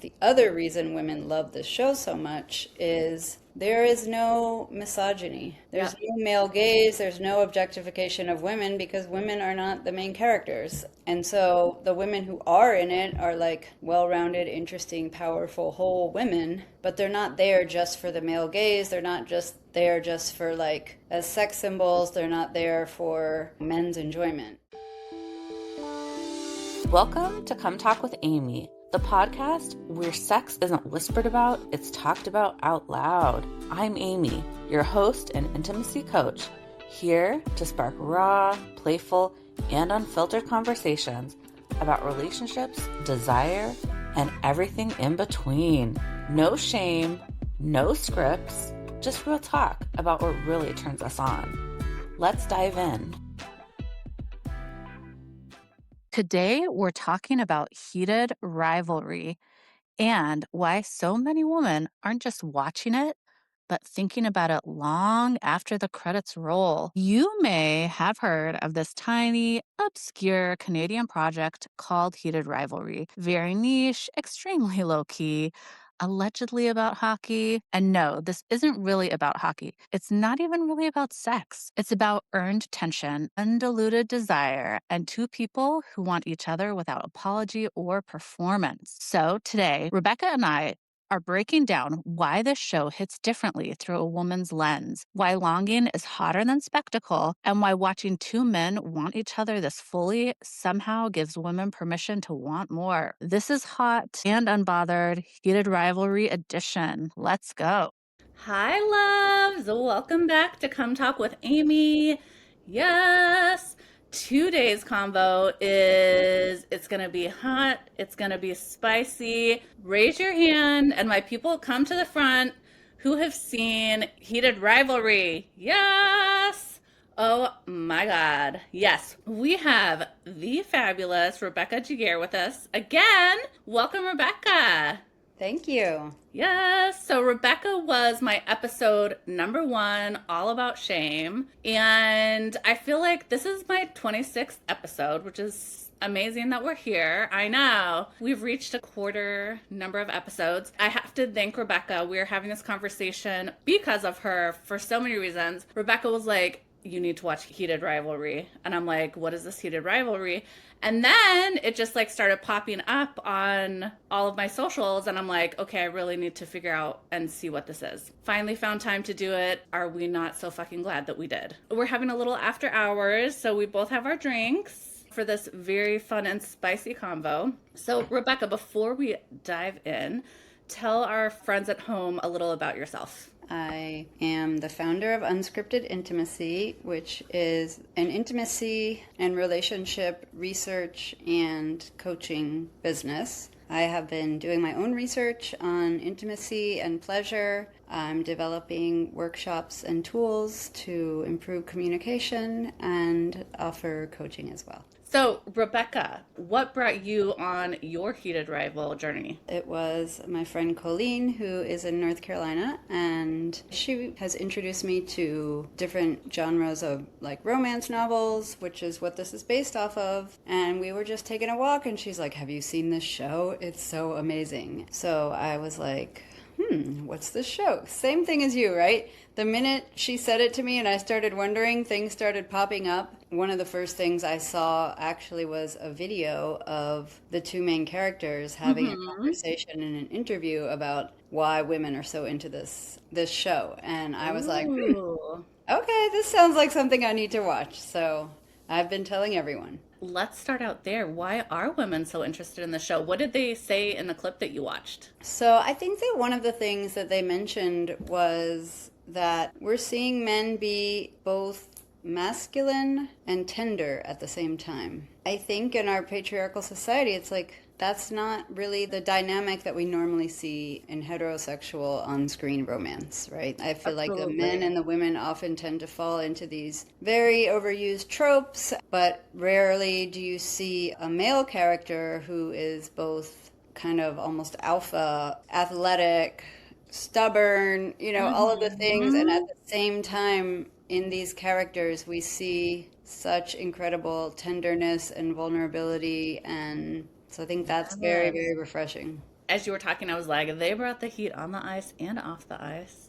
The other reason women love this show so much is there is no misogyny. Yeah. There's no male gaze, there's no objectification of women because women are not the main characters. And so the women who are in it are like well-rounded, interesting, powerful, whole women, but they're not there just for the male gaze. They're not just there just for like as sex symbols. They're not there for men's enjoyment. Welcome to Come Talk with Amy, the podcast where sex isn't whispered about, it's talked about out loud. I'm Amy, your host and intimacy coach, here to spark raw, playful, and unfiltered conversations about relationships, desire, and everything in between. No shame, no scripts, just real talk about what really turns us on. Let's dive in. Today, we're talking about heated rivalry and why so many women aren't just watching it, but thinking about it long after the credits roll. You may have heard of this tiny, obscure Canadian project called Heated Rivalry. Very niche, extremely low key, allegedly about hockey. And no, this isn't really about hockey. It's not even really about sex. It's about earned tension, undiluted desire, and two people who want each other without apology or performance. So today, Rebecca and I are breaking down why this show hits differently through a woman's lens, why longing is hotter than spectacle, and why watching two men want each other this fully somehow gives women permission to want more. This is Hot and Unbothered Heated Rivalry Edition. Let's go. Hi, loves. Welcome back to Come Talk with Amy. Yes. Today's combo is it's going to be hot, it's going to be spicy. Raise your hand, and my people come to the front who have seen Heated Rivalry. Yes. Oh my God. Yes, we have the fabulous Rebecca Giguere with us again. Welcome, Rebecca. Thank you. Yes. So Rebecca was my episode number one, all about shame. And I feel like this is my 26th episode, which is amazing that we're here. I know. We've reached a quarter number of episodes. I have to thank Rebecca. We're having this conversation because of her for so many reasons. Rebecca was like, you need to watch Heated Rivalry. And I'm like, what is this Heated Rivalry? And then it just like started popping up on all of my socials. And I'm like, okay, I really need to figure out and see what this is. Finally found time to do it. Are we not so fucking glad that we did? We're having a little after hours. So we both have our drinks for this very fun and spicy combo. So Rebecca, before we dive in, tell our friends at home a little about yourself. I am the founder of Unscripted Intimacy, which is an intimacy and relationship research and coaching business. I have been doing my own research on intimacy and pleasure. I'm developing workshops and tools to improve communication and offer coaching as well. So, Rebecca, what brought you on your heated rival journey? It was my friend Colleen, who is in North Carolina, and she has introduced me to different genres of like romance novels, which is what this is based off of. And we were just taking a walk, and she's like, "Have you seen this show? It's so amazing." So I was like, what's this show? Same thing as you, right? The minute she said it to me and I started wondering, things started popping up. One of the first things I saw actually was a video of the two main characters having a conversation in an interview about why women are so into this show. And I was like, Ooh. okay, this sounds like something I need to watch. So I've been telling everyone. Let's start out there. Why are women so interested in the show? What did they say in the clip that you watched? So I think that one of the things that they mentioned was that we're seeing men be both masculine and tender at the same time. I think in our patriarchal society, it's like that's not really the dynamic that we normally see in heterosexual on-screen romance, right? I feel like the men Absolutely. and the women often tend to fall into these very overused tropes, but rarely do you see a male character who is both kind of almost alpha, athletic, stubborn, all of the things, and at the same time in these characters, we see such incredible tenderness and vulnerability. And so I think that's very, Yes. very refreshing. as you were talking, I was like, they brought the heat on the ice and off the ice.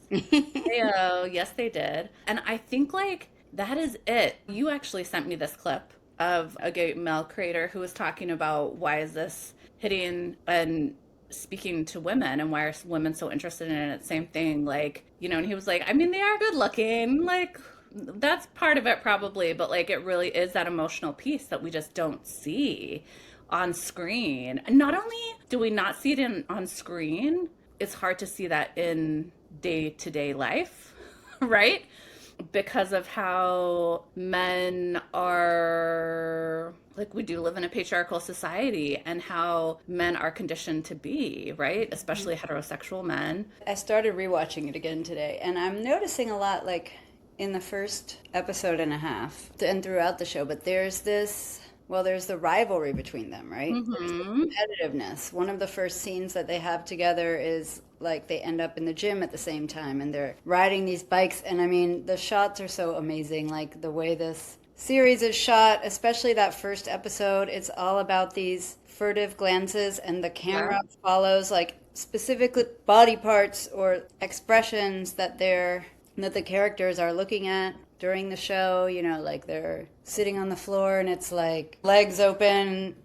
Oh, yes, they did. And I think like that is it. You actually sent me this clip of a gay male creator who was talking about why is this hitting and speaking to women and why are women so interested in it? Same thing, like, and he was like, I mean, they are good looking, like that's part of it probably, but like it really is that emotional piece that we just don't see on screen. And not only do we not see it on screen, it's hard to see that in day-to-day life, right? Because of how men are, like, we do live in a patriarchal society and how men are conditioned to be, right? Especially heterosexual men. I started rewatching it again today, and I'm noticing a lot, like, in the first episode and a half and throughout the show, but there's this, well, there's the rivalry between them, right? There's the Mm-hmm. competitiveness. One of the first scenes that they have together is like they end up in the gym at the same time and they're riding these bikes. And I mean, the shots are so amazing. Like the way this series is shot, especially that first episode, it's all about these furtive glances and the Yeah. camera follows like specifically body parts or expressions that the characters are looking at during the show, like they're sitting on the floor and it's like legs open,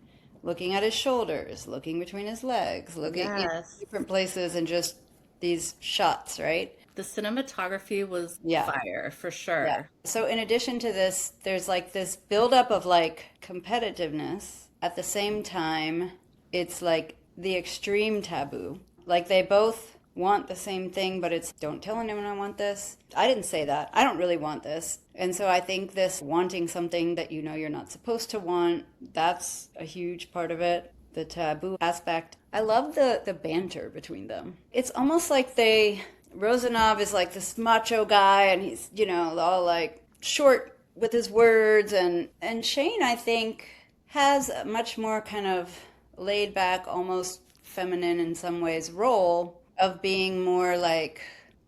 looking at his shoulders, looking between his legs, looking Yes. different places and just these shots, right? The cinematography was Yeah. fire for Yeah. sure. So in addition to this, there's like this buildup of like competitiveness. At the same time, it's like the extreme taboo. Like they both want the same thing, but it's don't tell anyone I want this. I didn't say that. I don't really want this. And so I think this wanting something that you know you're not supposed to want, that's a huge part of it. The taboo aspect. I love the banter between them. It's almost like Rozanov is like this macho guy and he's, all like short with his words and Shane I think has a much more kind of laid back, almost feminine in some ways role of being more like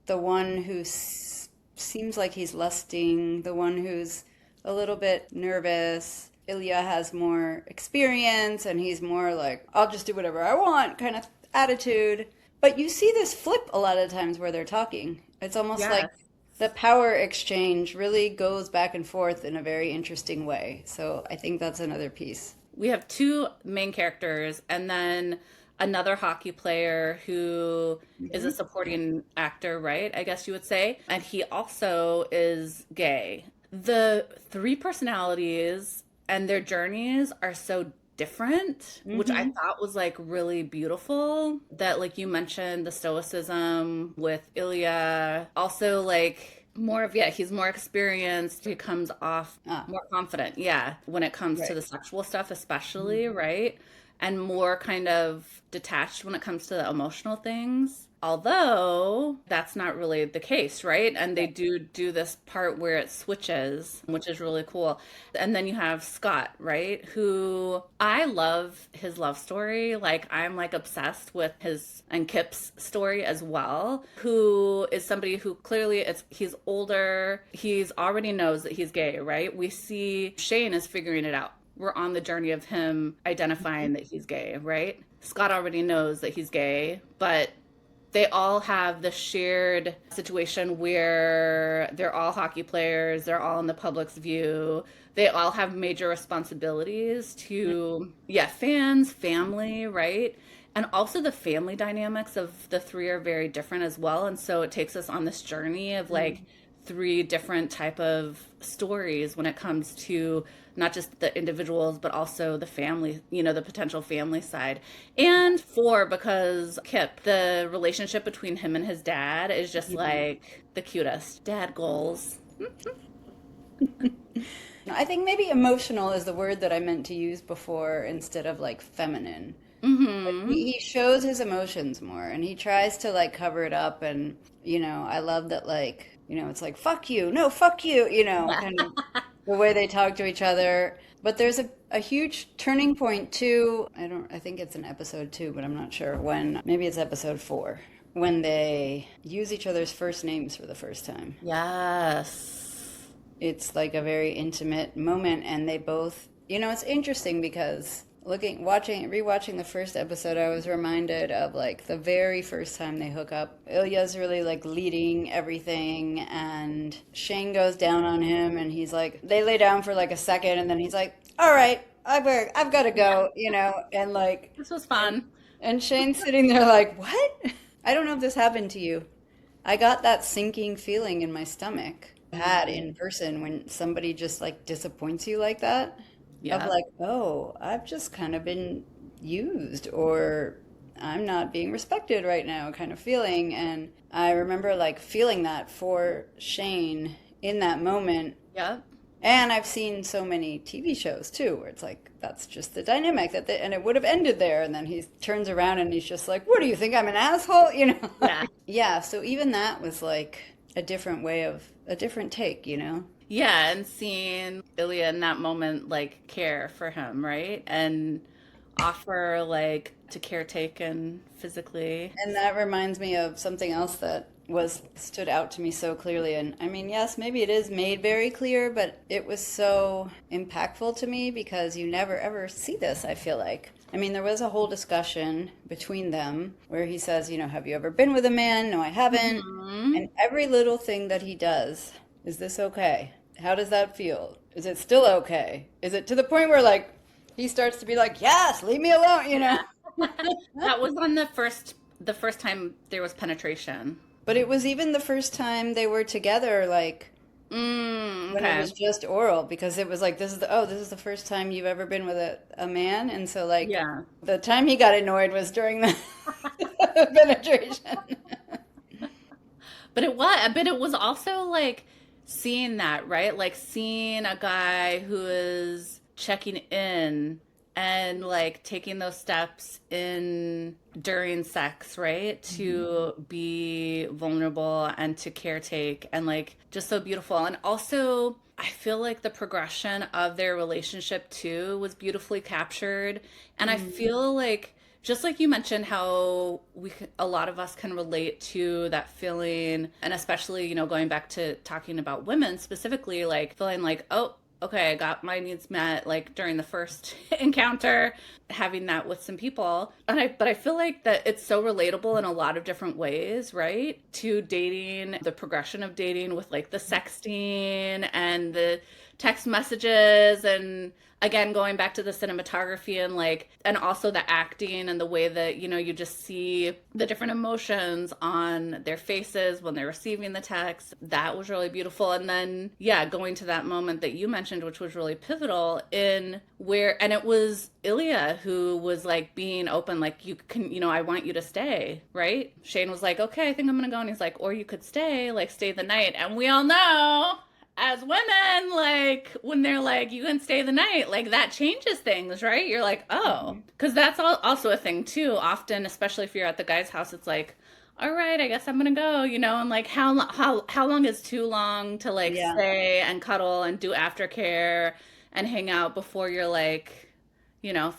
the one who seems like he's lusting, the one who's a little bit nervous. Ilya has more experience and he's more like, I'll just do whatever I want kind of attitude. But you see this flip a lot of times where they're talking. It's almost like Yes. the power exchange really goes back and forth in a very interesting way. So I think that's another piece. We have two main characters and then another hockey player who is a supporting actor, right? I guess you would say. And he also is gay. The three personalities and their journeys are so different, which I Mm-hmm. thought was like really beautiful. That, like you mentioned, the stoicism with Ilya, also like more of, yeah, he's more experienced. He comes off Ah, more confident, yeah, when it comes to right. the sexual stuff, especially, right? And more kind of detached when it comes to the emotional things. Although that's not really the case, right? And they do this part where it switches, which is really cool. And then you have Scott, right? Who I love his love story. Like I'm like obsessed with his and Kip's story as well. Who is somebody who clearly he's older. He's already knows that he's gay, right? We see Shane is figuring it out. We're on the journey of him identifying that he's gay, right? Scott already knows that he's gay, but they all have the shared situation where they're all hockey players, they're all in the public's view. They all have major responsibilities to, yeah, fans, family, right? And also the family dynamics of the three are very different as well. And so it takes us on this journey of like three different type of stories when it comes to not just the individuals but also the family, the potential family side. And four, because Kip, the relationship between him and his dad is just like the cutest dad goals. I think maybe emotional is the word that I meant to use before instead of like feminine. Mm-hmm. He shows his emotions more and he tries to like cover it up and I love that like it's like fuck you, no fuck you, kind of the way they talk to each other. But there's a huge turning point too. I think it's in episode 2, but I'm not sure when. Maybe it's episode 4 when they use each other's first names for the first time. Yes. It's like a very intimate moment and they both it's interesting because Rewatching the first episode, I was reminded of like the very first time they hook up. Ilya's really like leading everything, and Shane goes down on him, and he's like, they lay down for like a second, and then he's like, "All right, I've got to go," and like, This was and, fun. and Shane's sitting there like, "What?" I don't know if this happened to you. I got that sinking feeling in my stomach. Had in person when somebody just like disappoints you like that, of Yeah. like, oh, I've just kind of been used, or I'm not being respected right now, kind of feeling. And I remember like feeling that for Shane in that moment. Yep. And I've seen so many TV shows too, where it's like that's just the dynamic and it would have ended there, and then he turns around and he's just like, "What do you think? I'm an asshole?" Yeah. Yeah. So even that was like a different take, Yeah, and seeing Ilya in that moment like care for him, right? And offer like to caretake and physically. And that reminds me of something else that was stood out to me so clearly. And I mean, yes, maybe it is made very clear, but it was so impactful to me because you never ever see this, I feel like. I mean, there was a whole discussion between them where he says, "Have you ever been with a man?" "No, I haven't." Hmm. And every little thing that he does, "Is this okay? How does that feel? Is it still okay?" Is it to the point where like he starts to be like, "Yes, leave me alone?" That was on the first time there was penetration. But it was even the first time they were together, like when it Okay. was just oral, because it was like this is the first time you've ever been with a man, and so like Yeah. the time he got annoyed was during the penetration. But it was also like seeing that, right? Like seeing a guy who is checking in and like taking those steps in during sex, right? To be vulnerable and to caretake and like just so beautiful. And also I feel like the progression of their relationship too was beautifully captured. And I Mhm. feel like just like you mentioned how a lot of us can relate to that feeling, and especially going back to talking about women specifically, like feeling like, oh, okay, I got my needs met like during the first encounter, having that with some people. But I feel like that it's so relatable in a lot of different ways, right? To dating, the progression of dating with like the sexting and the text messages, and again going back to the cinematography and like, and also the acting and the way that you just see the different emotions on their faces when they're receiving the text. That was really beautiful. And then yeah, going to that moment that you mentioned, which was really pivotal in where, and it was Ilya who was like being open, like, you can, I want you to stay, right? Shane was like, okay, I think I'm gonna go. And he's like, or you could stay, like stay the night. And we all know as women, like when they're like, you can stay the night, like that changes things, right? You're like, oh, Mhm. because that's also a thing too. Often, especially if you're at the guy's house, it's like, all right, I guess I'm gonna go, and like how long is too long to like Yeah. stay and cuddle and do aftercare and hang out before you're like,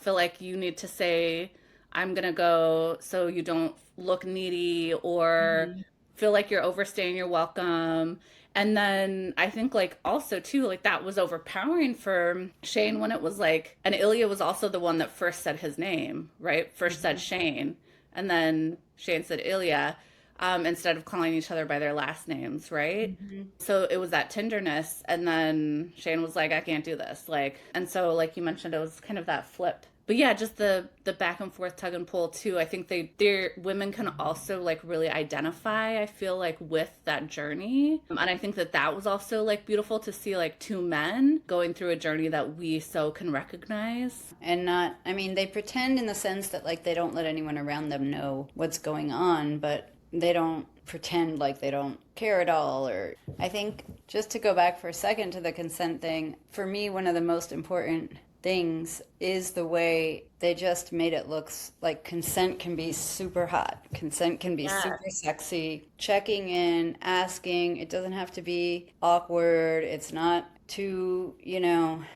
feel like you need to say, I'm gonna go so you don't look needy or Mhm. feel like you're overstaying your welcome. And then I think like also too, like that was overpowering for Shane when it was like, and Ilya was also the one that first said his name, right? First said Mhm. Shane, and then Shane said Ilya, instead of calling each other by their last names, right? Mhm. So it was that tenderness, and then Shane was like, I can't do this, like, and so like you mentioned, it was kind of that flip. But yeah, just the back and forth tug and pull too. I think their women can also like really identify, I feel like, with that journey. And I think that was also like beautiful to see like two men going through a journey that we so can recognize. And not, I mean, they pretend in the sense that like they don't let anyone around them know what's going on, but they don't pretend like they don't care at all. Or I think just to go back for a second to the consent thing, for me, one of the most important things is the way they just made it look like consent can be super hot. Consent can be Yeah. super sexy. Checking in, asking, it doesn't have to be awkward. It's not too,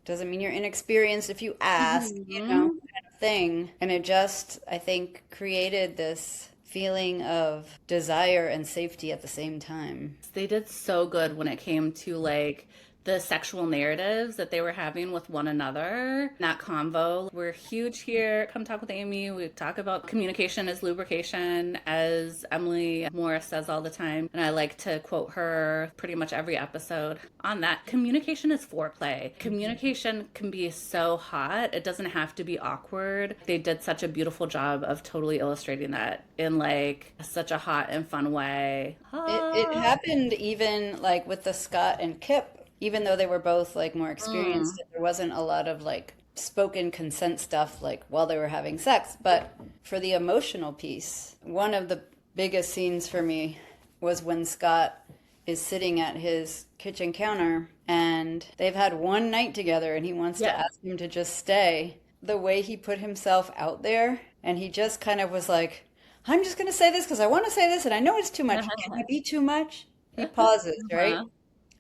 doesn't mean you're inexperienced if you ask, Hmm. kind of thing. And it just, I think, created this feeling of desire and safety at the same time. They did so good when it came to like the sexual narratives that they were having with one another. That convo. We're huge here. Come Talk with Amy. We talk about communication as lubrication, as Emily Morris says all the time. And I like to quote her pretty much every episode on that. Communication is foreplay. Communication can be so hot. It doesn't have to be awkward. They did such a beautiful job of totally illustrating that in like such a hot and fun way. It happened even like with the Scott and Kip, even though they were both like more experienced, Mm. and there wasn't a lot of like spoken consent stuff like while they were having sex. But for the emotional piece, one of the biggest scenes for me was when Scott is sitting at his kitchen counter and they've had one night together and he wants to Yeah. ask him to just stay. The way he put himself out there and he just kind of was like, I'm just going to say this because I want to say this and I know it's too much. Can I be too much? He pauses, right? Uh-huh.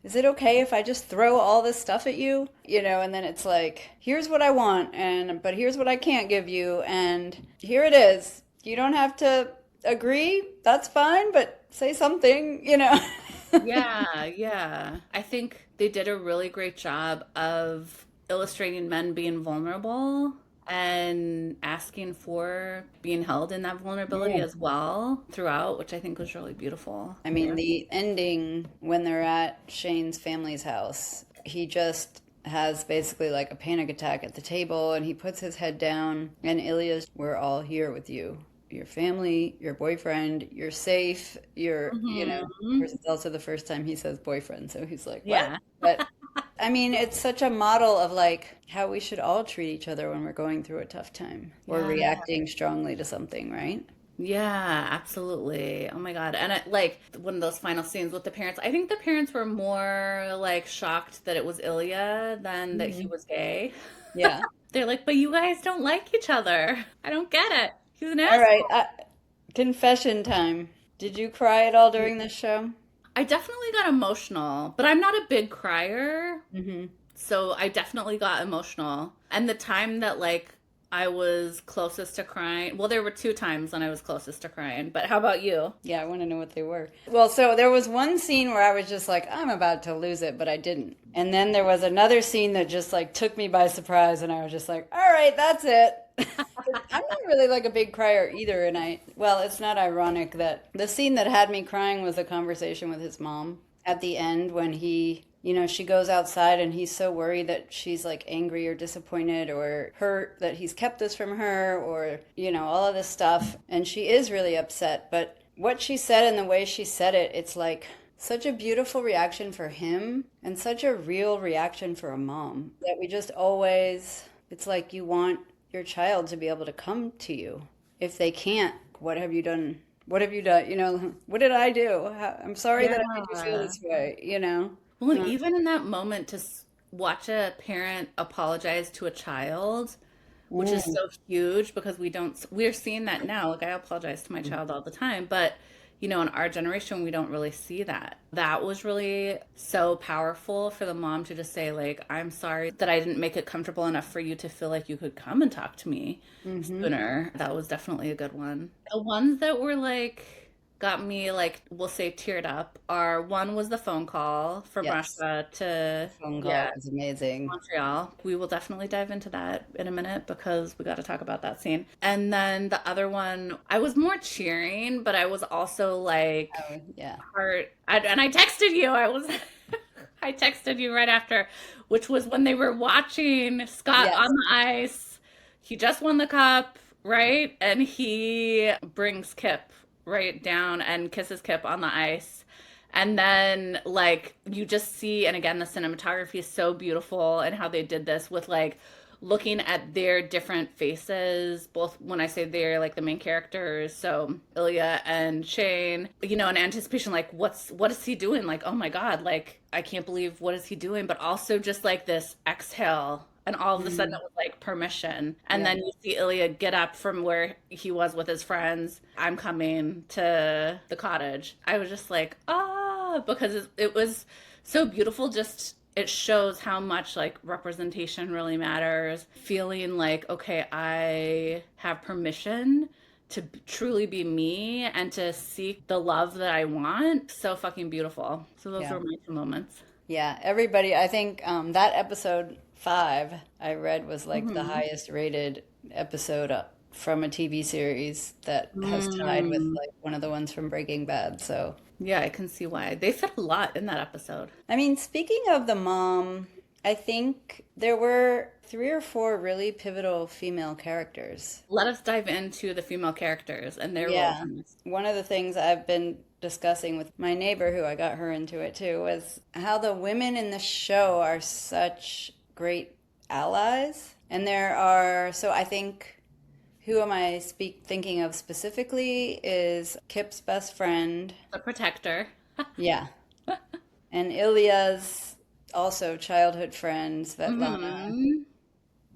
Is it okay if I just throw all this stuff at you? You know, and then it's like, here's what I want, and but here's what I can't give you, and here it is. You don't have to agree. That's fine, but say something, you know. Yeah, yeah. I think they did a really great job of illustrating men being vulnerable and asking for being held in that vulnerability Yeah. as well throughout, which I think was really beautiful. I mean, the ending when they're at Shane's family's house, he just has basically like a panic attack at the table and he puts his head down and Ilya's, we're all here with you. Your family, your boyfriend, you're safe, you're, you know, of Hmm. course it's also the first time he says boyfriend, so he's like, what? Yeah. But I mean, it's such a model of like how we should all treat each other when we're going through a tough time or Yeah. reacting strongly to something, right? Yeah, absolutely. Oh my God. And like one of those final scenes with the parents, I think the parents were more like shocked that it was Ilya than that he Hmm. was gay. Yeah. They're like, but you guys don't like each other. I don't get it. He's an All right. asshole. Confession time. Did you cry at all during this show? I definitely got emotional, but I'm not a big crier. Hmm. So I definitely got emotional. And the time that like I was closest to crying, well, there were two times when I was closest to crying, but how about you? Yeah, I want to know what they were. Well, so there was one scene where I was just like, I'm about to lose it, but I didn't. And then there was another scene that just like took me by surprise, and I was just like, all right, that's it. I'm not really like a big crier either, and well, it's not ironic that the scene that had me crying was a conversation with his mom at the end when she goes outside and he's so worried that she's like angry or disappointed or hurt that he's kept this from her or, all of this stuff. And she is really upset. But what she said and the way she said it, it's like such a beautiful reaction for him and such a real reaction for a mom that we just always, it's like you want your child to be able to come to you. If they can't, what have you done? What have you done? What did I do? I'm sorry that I made you feel Yeah. this way. Well, and Uh, even in that moment, to watch a parent apologize to a child, which is mm, so huge because we're seeing that now. Like, I apologize to my child all the time, but, in our generation, we don't really see that. That was really so powerful for the mom to just say, like, I'm sorry that I didn't make it comfortable enough for you to feel like you could come and talk to me mm-hmm. sooner. That was definitely a good one. The ones that were like, got me like we'll say teared up are one was the phone call from Yes, Russia the to phone call yeah was amazing. Montreal. We will definitely dive into that in a minute because we got to talk about that scene. And then the other one, I was more cheering, but I was also like Oh, yeah. heart. And I texted you. I texted you right after, which was when they were watching Scott on Yes. the ice. He just won the cup, right? And he brings Kip right down and kisses Kip on the ice. And then, like, you just see, and again, the cinematography is so beautiful and how they did this with, like, looking at their different faces, both when I say they're like the main characters, so Ilya and Shane, in anticipation, like what is he doing? Like, oh my God, like I can't believe what is he doing? But also just like this exhale. And all of a sudden Mm, it was like permission. And yeah. then you see Ilya get up from where he was with his friends. I'm coming to the cottage. I was just like, because it was so beautiful. Just it shows how much like representation really matters. Feeling like, okay, I have permission to truly be me and to seek the love that I want. So fucking beautiful. So those Yeah. were my two moments. Yeah, everybody, I think that episode 5 I read was like the Hmm. highest rated episode from a TV series that has tied with Mm. like one of the ones from Breaking Bad. So, Yeah, I can see why. They said a lot in that episode. I mean, speaking of the mom, I think there were 3 or 4 really pivotal female characters. Let us dive into the female characters and their roles Yeah. in this. One of the things I've been discussing with my neighbor, who I got her into it too, was how the women in the show are such great allies. And there are, so I think who am I thinking of specifically is Kip's best friend. The protector. Yeah. And Ilya's also childhood friend, Svetlana. Hmm.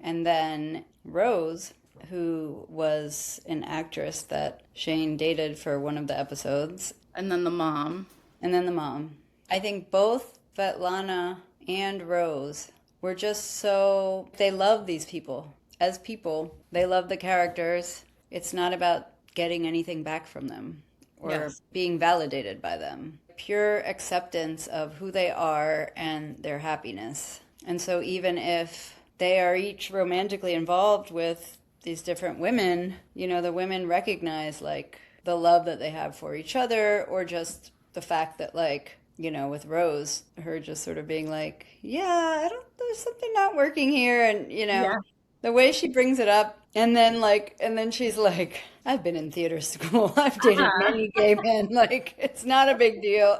And then Rose, who was an actress that Shane dated for one of the episodes, And then the mom. and then the mom. I think both Svetlana and Rose were just so, they love these people. As people, they love the characters. It's not about getting anything back from them or Yes. being validated by them. Pure acceptance of who they are and their happiness. And so even if they are each romantically involved with these different women, the women recognize like the love that they have for each other, or just the fact that like, with Rose, her just sort of being like, yeah, there's something not working here. And, Yeah. the way she brings it up, and then she's like, I've been in theater school. I've dated many gay men. Like, it's not a big deal.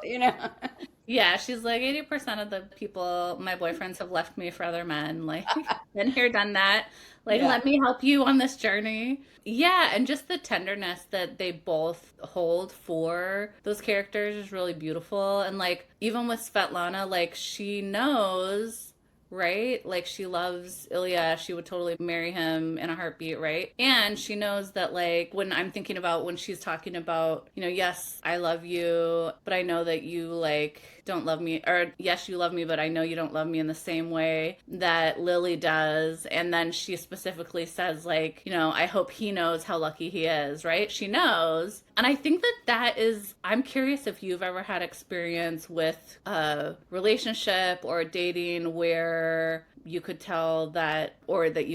Yeah, she's like 80% of the people, my boyfriends have left me for other men. Like, been here, done that. Like, Yeah. let me help you on this journey. Yeah, and just the tenderness that they both hold for those characters is really beautiful. And like, even with Svetlana, like, she knows, right? Like, she loves Ilya. She would totally marry him in a heartbeat, right? And she knows that, like, when I'm thinking about when she's talking about, yes, I love you, but I know that you, like, don't love me, or yes, you love me, but I know you don't love me in the same way that Lily does. And then she specifically says, like, I hope he knows how lucky he is, right? She knows. And I think that is, I'm curious if you've ever had experience with a relationship or dating where you could tell that, or that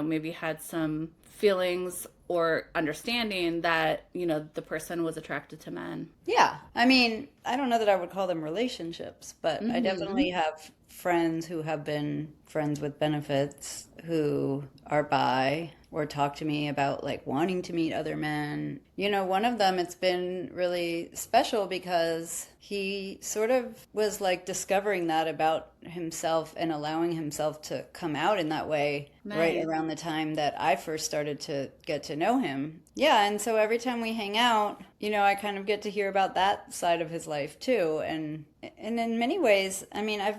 maybe had some feelings or understanding that, the person was attracted to men. Yeah. I mean, I don't know that I would call them relationships, but I Hmm. definitely have friends who have been friends with benefits who are bi or talk to me about like wanting to meet other men. One of them, it's been really special because he sort of was like discovering that about himself and allowing himself to come out in that way right Nice. around the time that I first started to get to know him. Yeah, and so every time we hang out, I kind of get to hear about that side of his life too. And in many ways, I mean, I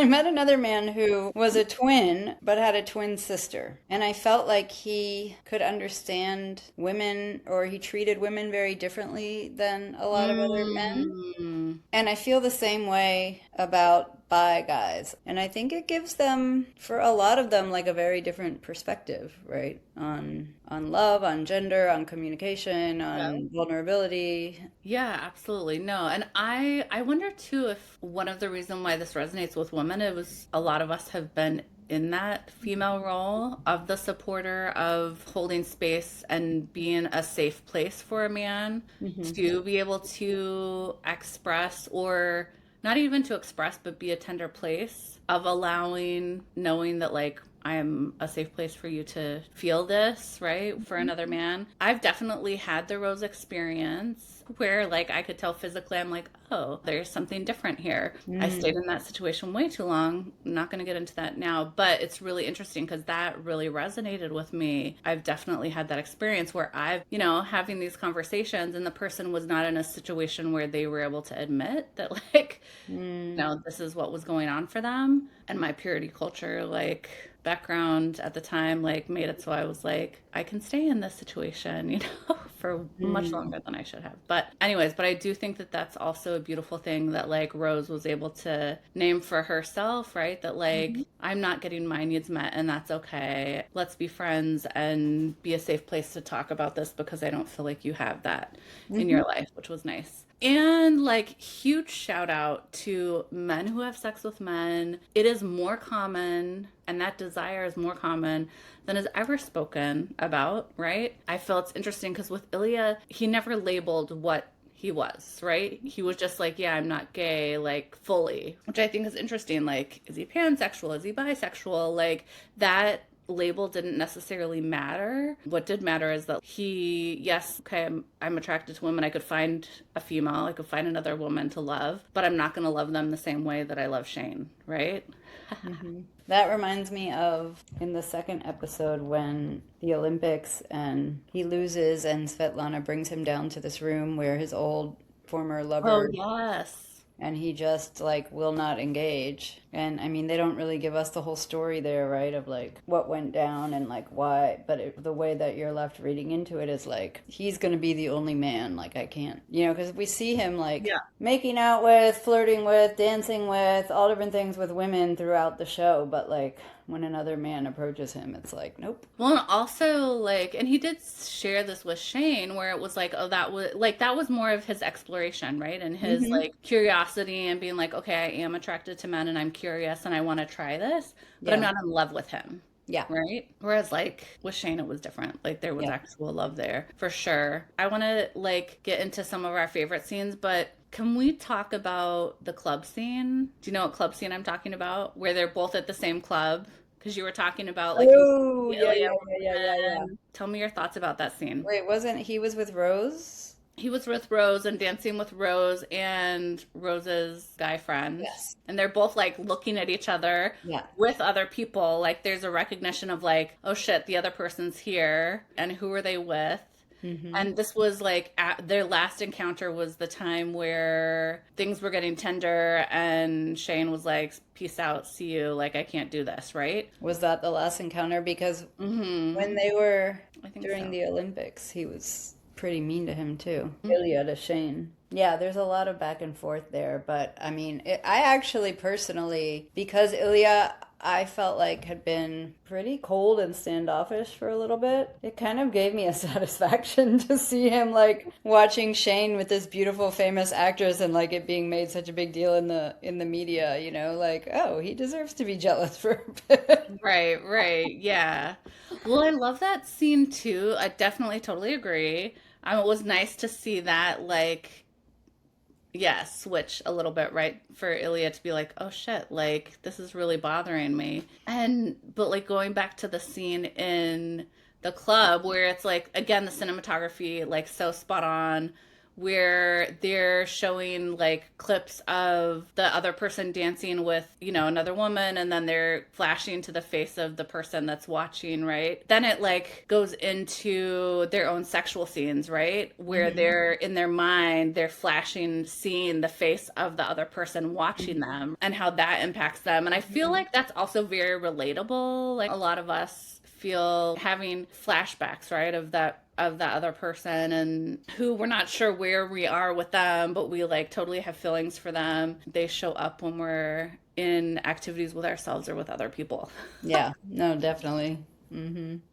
met another man who was a twin but had a twin sister. And I felt like he could understand women, or he treated women very differently than a lot of other men. Mm. And I feel the same way about bi guys. And I think it gives them, for a lot of them, like a very different perspective, right? On love, on gender, on communication, Yeah. on vulnerability. Yeah, absolutely. No. And I wonder too if one of the reason why this resonates with women, it was a lot of us have been in that female role of the supporter, of holding space and being a safe place for a man Hmm. to be able to express, or not even to express, but be a tender place of allowing, knowing that like I am a safe place for you to feel this, right? For another man. I've definitely had the Rose experience where like I could tell physically, I'm like, oh, there's something different here. I stayed Mm. in that situation way too long. I'm not going to get into that now, but it's really interesting because that really resonated with me. I've definitely had that experience where I've, having these conversations and the person was not in a situation where they were able to admit that like, Mm. this is what was going on for them. And my purity culture, like, background at the time, like, made it so I was like, I can stay in this situation, for much Mm. longer than I should have. But anyways, but I do think that that's also a beautiful thing that like Rose was able to name for herself, right? That like Mhm. I'm not getting my needs met and that's okay. Let's be friends and be a safe place to talk about this because I don't feel like you have that in your Mhm. life, which was nice. And like huge shout out to men who have sex with men. It is more common and that desire is more common than is ever spoken about, right? I feel it's interesting because with Ilya, he never labeled what he was, right? He was just like, yeah, I'm not gay, like fully, which I think is interesting. Like, is he pansexual? Is he bisexual? Like, that label didn't necessarily matter. What did matter is that he, yes, okay, I'm attracted to women. I could find a female, I could find another woman to love, but I'm not going to love them the same way that I love Shane, right? That reminds me of in the second episode when the Olympics and he loses and Svetlana brings him down to this room where his old former Oh, lover yes. and he just like will not engage. And I mean, they don't really give us the whole story there, right? Of like what went down and like why, but the way that you're left reading into it is like he's going to be the only man. Like I can't, because we see him like Yeah. making out with, flirting with, dancing with, all different things with women throughout the show, but like when another man approaches him, it's like nope. Well, and also like, and he did share this with Shane, where it was like, oh, that was more of his exploration, right? And his Mm-hmm. like curiosity and being like, okay, I am attracted to men and I'm curious and I want to try this, but I'm Yeah. not in love with him. Yeah. Right? Whereas like with Shane it was different. Like there was Yeah. actual love there for sure. I want to like get into some of our favorite scenes, but can we talk about the club scene? Do you know what club scene I'm talking about? Where they're both at the same club? Because you were talking about like you Oh, see yeah, Ilya yeah, with yeah, yeah, yeah, yeah. men. Tell me your thoughts about that scene. Wait, wasn't he was with Rose? He was with Rose and dancing with Rose and Rose's guy friend. Yes. And they're both like looking at each other Yeah. with other people. Like there's a recognition of like, oh shit, the other person's here. And who are they with? Mm-hmm. And this was like their last encounter was the time where things were getting tender and Shane was like, peace out, see you. Like, I can't do this, right? Was that the last encounter? Because when Mm-hmm. they were I think during so. the Olympics, he was pretty mean to him too. Ilya to Shane. Yeah, there's a lot of back and forth there, but I mean, I actually personally, because Ilya, I felt like had been pretty cold and standoffish for a little bit. It kind of gave me a satisfaction to see him like watching Shane with this beautiful famous actress and like it being made such a big deal in the media, like, oh, he deserves to be jealous for a bit. Right, right. Yeah. Well, I love that scene too. I definitely totally agree. It was nice to see that, like, yeah, switch a little bit, right? For Ilya to be like, oh shit, like, this is really bothering me. But like going back to the scene in the club where it's like, again, the cinematography, like, so spot on, where they're showing like clips of the other person dancing with, another woman, and then they're flashing to the face of the person that's watching, right? Then it like goes into their own sexual scenes, right? Where Mhm. they're in their mind, they're flashing, seeing the face of the other person watching them and how that impacts them. And I feel Mhm. like that's also very relatable. Like a lot of us feel having flashbacks, right, of that other person and who we're not sure where we are with them, but we like totally have feelings for them. They show up when we're in activities with ourselves or with other people. Yeah, no, definitely.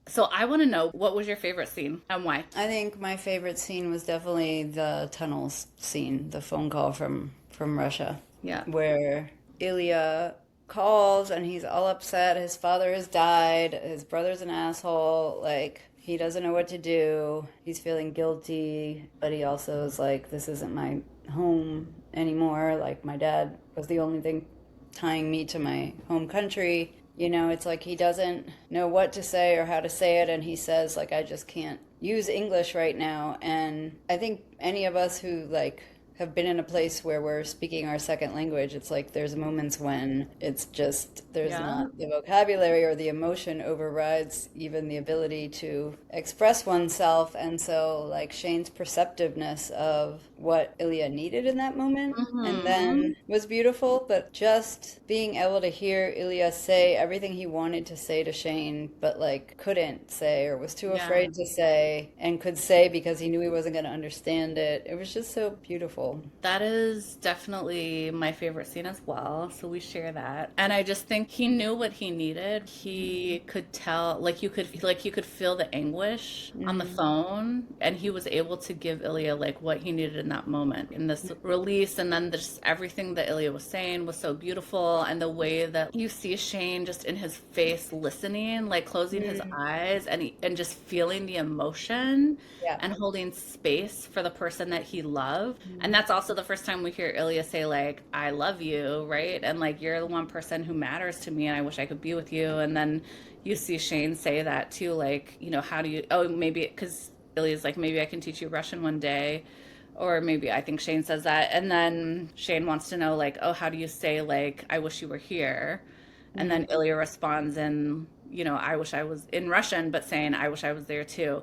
So I want to know, what was your favorite scene and why? I think my favorite scene was definitely the tunnels scene, the phone call from Russia, Yeah. where Ilya calls and he's all upset. His father has died. His brother's an asshole. Like he doesn't know what to do. He's feeling guilty, but he also is like, this isn't my home anymore. Like my dad was the only thing tying me to my home country. It's like he doesn't know what to say or how to say it, and he says, like, I just can't use English right now. And I think any of us who, like, have been in a place where we're speaking our second language, it's like there's moments when it's just there's Yeah. not the vocabulary or the emotion overrides even the ability to express oneself. And so, like, Shane's perceptiveness of what Ilya needed in that moment and Hmm. then was beautiful, but just being able to hear Ilya say everything he wanted to say to Shane, but like couldn't say or was too Yeah. afraid to say and could say because he knew he wasn't going to understand it. It was just so beautiful. That is definitely my favorite scene as well. So we share that. And I just think he knew what he needed. He could tell, like you could feel the anguish on the Mm, phone, and he was able to give Ilya like what he needed in that moment in this release. And then just everything that Ilya was saying was so beautiful, and the way that you see Shane just in his face listening, like closing his mm, eyes and just feeling the emotion yeah. and holding space for the person that he loved. And Mm, that's also the first time we hear Ilya say, like, I love you, right? And like, you're the one person who matters to me, and I wish I could be with you. And then you see Shane say that too, like, how do you, oh, maybe, because Ilya's like, maybe I can teach you Russian one day. Or maybe I think Shane says that. And then Shane wants to know, like, oh, how do you say, like, I wish you were here? And then mm, Ilya responds in, I wish I was in Russian, but saying, I wish I was there too.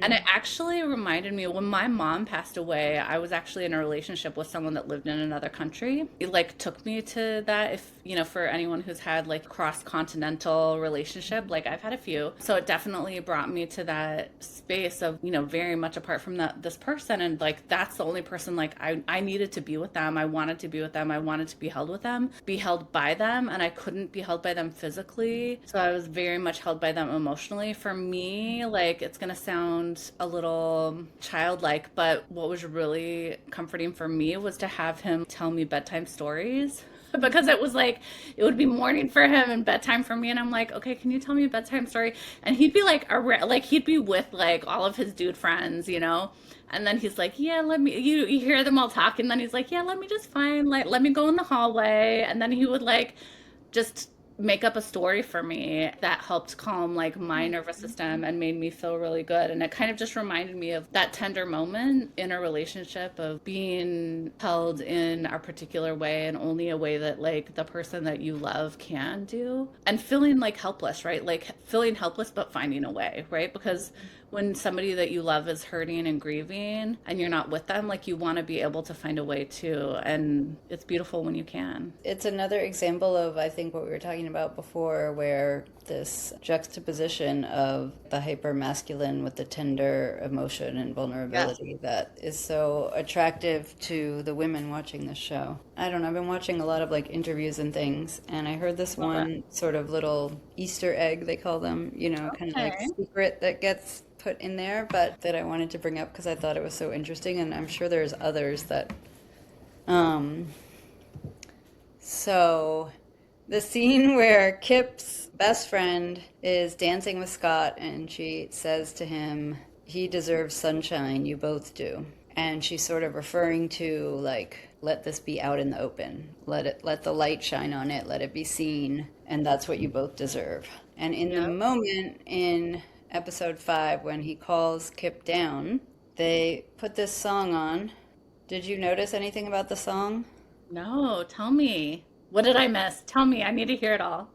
And it mm, actually reminded me when my mom passed away, I was actually in a relationship with someone that lived in another country. It like took me to that if, for anyone who's had like cross-continental relationship, like I've had a few. So it definitely brought me to that space of, very much apart from this person, and like that's the only person like I needed to be with them. I wanted to be with them. I wanted to be held with them, be held by them, and I couldn't be held by them physically. So I was very much held by them emotionally. For me, like it's gonna sound a little childlike, but what was really comforting for me was to have him tell me bedtime stories. Because it was like it would be morning for him and bedtime for me, and I'm like, okay, can you tell me a bedtime story? And he'd be like like he'd be with like all of his dude friends, and then he's like, yeah, let me, you hear them all talking, and then he's like, yeah, let me just find, like, let me go in the hallway, and then he would like just make up a story for me that helped calm like my nervous system and made me feel really good. And it kind of just reminded me of that tender moment in a relationship of being held in a particular way and only a way that like the person that you love can do, and feeling like helpless, right? Like feeling helpless but finding a way, right? Because when somebody that you love is hurting and grieving and you're not with them, like you want to be able to find a way too. And it's beautiful when you can. it's another example of, I think, what we were talking about before, where this juxtaposition of the hyper masculine with the tender emotion and Yeah. vulnerability that is so attractive to the women watching this show. I don't know, I've been watching a lot of like interviews and things, and I heard this Love it. one sort of little Easter egg, they call them, kind of like Okay. secret that gets put in there, but that I wanted to bring up because I thought it was so interesting, and I'm sure there's others that um, so, the scene where Kip's best friend is dancing with Scott and she says to him, he deserves sunshine, you both do. And she's sort of referring to like, let this be out in the open. Let the light shine on it, let it be seen, and that's what you both deserve. And in the Yep. moment in episode 5 when he calls Kip down, they put this song on. Did you notice anything about the song? No, tell me. What did I miss? Tell me. I need to hear it all.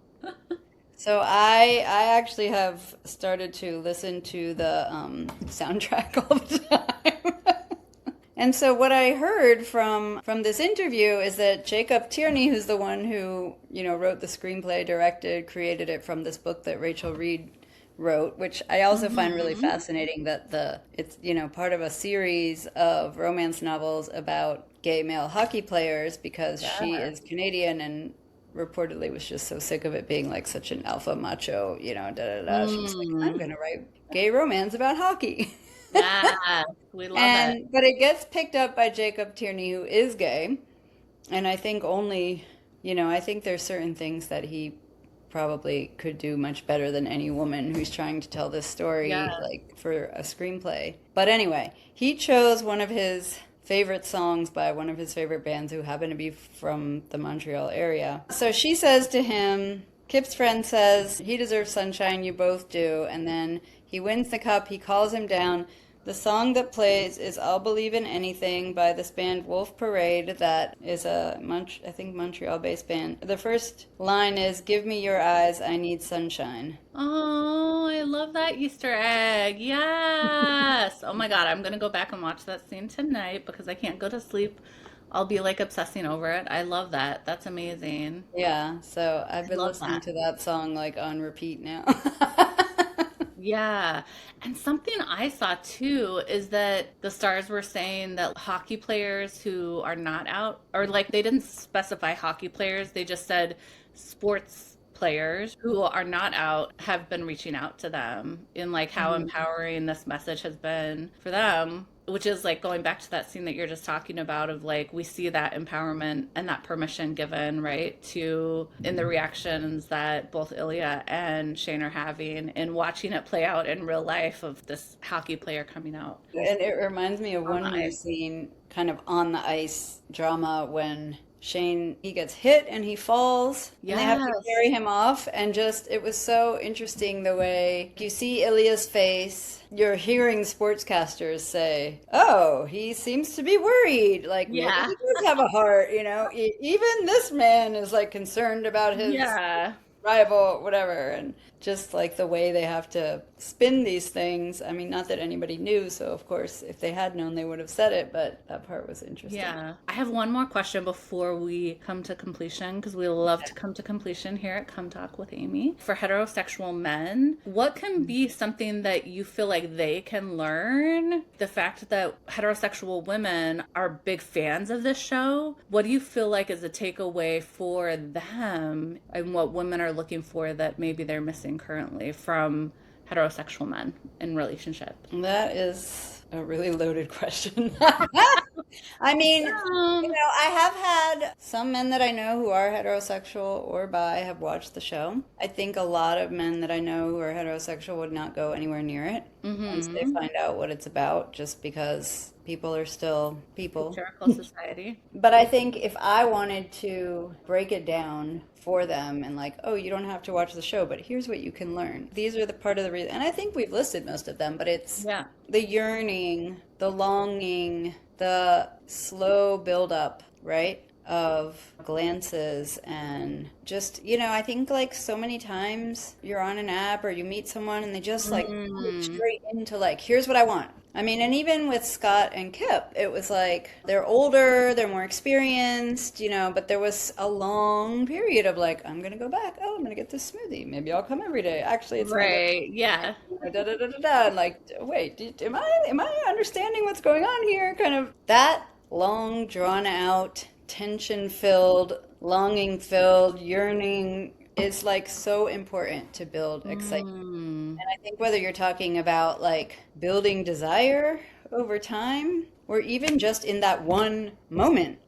So I actually have started to listen to the soundtrack all the time. And so what I heard from this interview is that Jacob Tierney, who's the one who, wrote the screenplay, directed, created it from this book that Rachel Reed wrote, which I also find really Hmm. fascinating that it's, part of a series of romance novels about gay male hockey players because she Yeah. is Canadian and reportedly was just so sick of it being like such an alpha macho, da da da. She was like, I'm Mm. gonna write gay romance about hockey. Yeah. We love it. And but it gets picked up by Jacob Tierney, who is gay, and I think only, I think there's certain things that he probably could do much better than any woman who's trying to tell this story, Yeah. like for a screenplay. But anyway, he chose one of his favorite songs by one of his favorite bands who happen to be from the Montreal area. So she says to him, Kip's friend says, he deserves sunshine, you both do. And then he wins the cup, he calls him down, The song that plays is "I'll Believe in Anything" by this band Wolf Parade, that is a I think Montreal-based band. The first line is "Give me your eyes, I need sunshine." Oh, I love that Easter egg. Yes. Oh my God, I'm gonna go back and watch that scene tonight because I can't go to sleep. I'll be like obsessing over it. I love that. That's amazing. Yeah, so I've I been love listening that. to that song like on repeat now. Yeah. And something I saw too is that the stars were saying that hockey players who are not out, or like they didn't specify hockey players, they just said sports players who are not out have been reaching out to them in like how Mhm. empowering this message has been for them. Which is like going back to that scene that you're just talking about of like we see that empowerment and that permission given, right, to in the reactions that both Ilya and Shane are having and watching it play out in real life of this hockey player coming out And it reminds me of on one the more ice. scene, kind of on the ice drama, when Shane, he gets hit and he falls and they have to carry Yes. him off. And just, it was so interesting the way you see Ilya's face. You're hearing sportscasters say, "Oh, he seems to be worried. Like maybe Yeah. he does have a heart, you know. Even this man is like concerned about his Yeah. rival, whatever." And just like the way they have to spin these things. I mean, not that anybody knew, so of course, if they had known, they would have said it, but that part was interesting. Yeah. I have one more question before we come to completion because we love to come to completion here at Come Talk with Amy. For heterosexual men, what can be something that you feel like they can learn? The fact that heterosexual women are big fans of this show, what do you feel like is a takeaway for them and what women are looking for that maybe they're missing currently from heterosexual men in relationships? That is a really loaded question. I mean, Um, I have had some men that I know who are heterosexual or bi have watched the show. I think a lot of men that I know who are heterosexual would not go anywhere near it once they mm-hmm. find out what it's about, just because people are still people. Patriarchal society. But I think if I wanted to break it down for them and like, oh, you don't have to watch the show, but here's what you can learn. These are the part of the reason, and I think we've listed most of them, but it's Yeah. the yearning, the longing, the slow buildup, right? Of glances and just, I think like so many times you're on an app or you meet someone and they just like move Mm, straight into like, here's what I want. I mean, and even with Scott and Kip, it was like they're older, they're more experienced, but there was a long period of like, I'm gonna go back. Oh, I'm gonna get this smoothie. Maybe I'll come every day. Actually, it's not working. right. Yeah. Da, da, da, da, da. And like, wait, am I understanding what's going on here? Kind of that long, drawn out, tension filled, longing filled, yearning is like so important to build excitement. Mm, And I think whether you're talking about like building desire over time or even just in that one moment,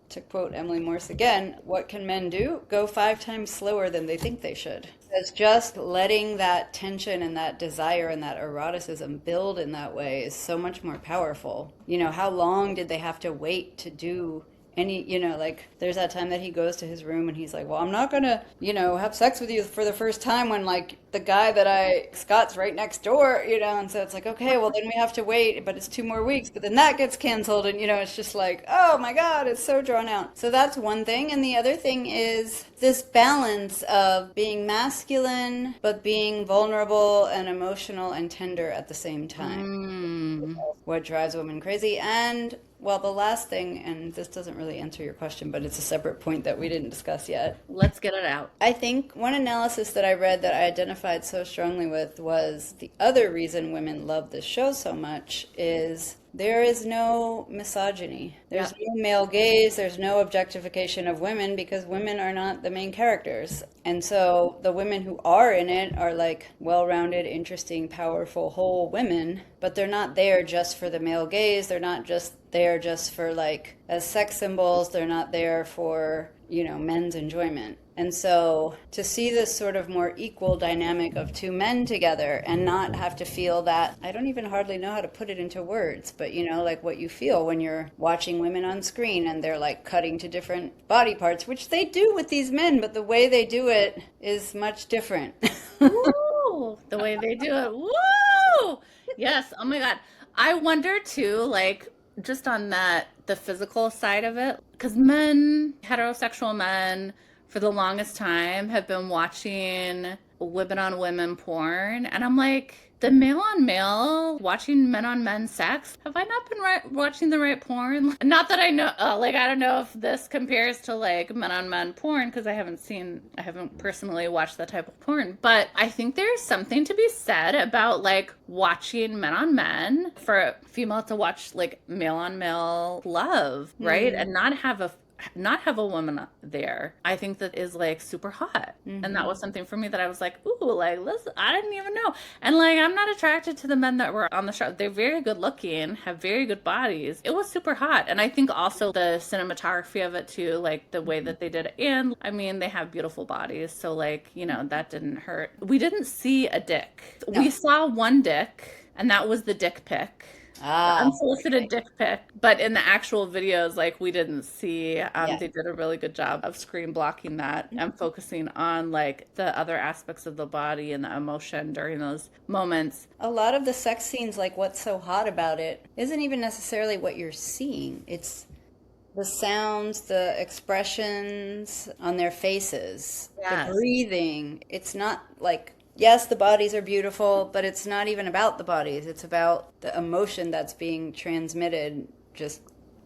to quote Emily Morse again, what can men do? Go 5 times slower than they think they should. It's just letting that tension and that desire and that eroticism build in that way is so much more powerful. How long did they have to wait to do any, like there's that time that he goes to his room and he's like, well, I'm not gonna, have sex with you for the first time when like the guy Scott's right next door, and so it's like, okay, well then we have to wait, but it's 2 more weeks, but then that gets canceled and, it's just like, oh my God, it's so drawn out. So that's one thing. And the other thing is this balance of being masculine, but being vulnerable and emotional and tender at the same time. mm. What drives women crazy. And well, the last thing, and this doesn't really answer your question, but it's a separate point that we didn't discuss yet. Let's get it out. I think one analysis that I read that I identified so strongly with was the other reason women love this show so much is there is no misogyny. There's Yep. no male gaze. There's no objectification of women because women are not the main characters. And so the women who are in it are like well rounded, interesting, powerful, whole women, but they're not there just for the male gaze. They're not just there just for like as sex symbols. They're not there for, men's enjoyment. And so to see this sort of more equal dynamic of two men together and not have to feel that, I don't even hardly know how to put it into words, but like what you feel when you're watching women on screen and they're like cutting to different body parts, which they do with these men, but the way they do it is much different. Woo! The way they do it. Woo! Yes. Oh my God. I wonder too, like, just on that, the physical side of it, because men, heterosexual men, for the longest time have been watching women on women porn. And I'm like, the male on male, watching men on men sex, have I not been watching the right porn? Not that I know, like, I don't know if this compares to like men on men porn because I haven't personally watched that type of porn. But I think there's something to be said about like watching men on men for a female to watch like male on male love, right? Hmm. And not have a woman there, I think that is like super hot. And that Hmm. was something for me that I was like, ooh, like, listen, I didn't even know. And like, I'm not attracted to the men that were on the show. They're very good looking, have very good bodies. It was super hot. And I think also the cinematography of it too, like the way that they did it. And I mean, they have beautiful bodies. So, like, you know, that didn't hurt. We didn't see a dick. We No. saw one dick, and that was the dick pic, the Ah, unsolicited okay. dick pic. But in the actual videos, like we didn't see, Yeah. they did a really good job of screen blocking that and focusing on like the other aspects of the body and the emotion during those moments. A lot of the sex scenes, like what's so hot about it, isn't even necessarily what you're seeing. It's the sounds, the expressions on their faces, the Yes. breathing. It's not like, yes, the bodies are beautiful, but it's not even about the bodies. It's about the emotion that's being transmitted just